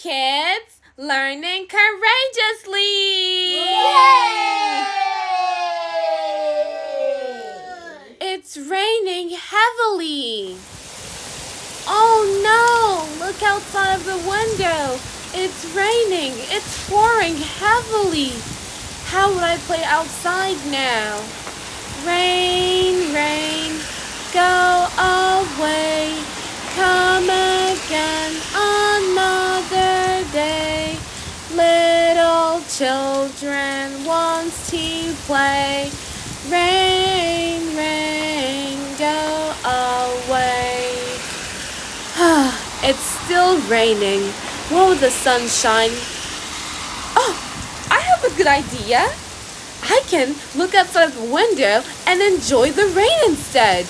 Kids learning courageously! Yay! It's raining heavily. Oh no! Look outside of the window. It's raining. It's pouring heavily. How would I play outside now? Rain, rain, go away. Come again another day. Little children wants to play. Rain, rain, go away. It's still raining. Will the sun shine? Oh, I have a good idea. I can look outside of the window and enjoy the rain instead.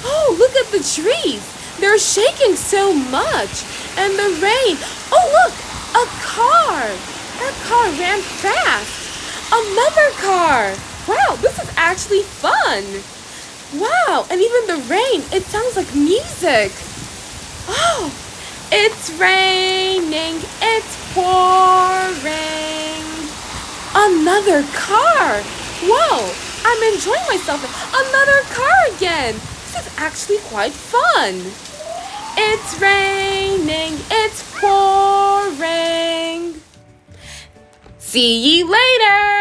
Oh, look at the trees. They're shaking so much. And the rain. Oh, look, a car. That car ran fast. Another car. Wow, this is actually fun. Wow, and even the rain, it sounds like music. Oh, it's raining, it's pouring. Another car. Whoa, I'm enjoying myself. Another car again. This is actually quite fun. It's raining, it's pouring. See you later.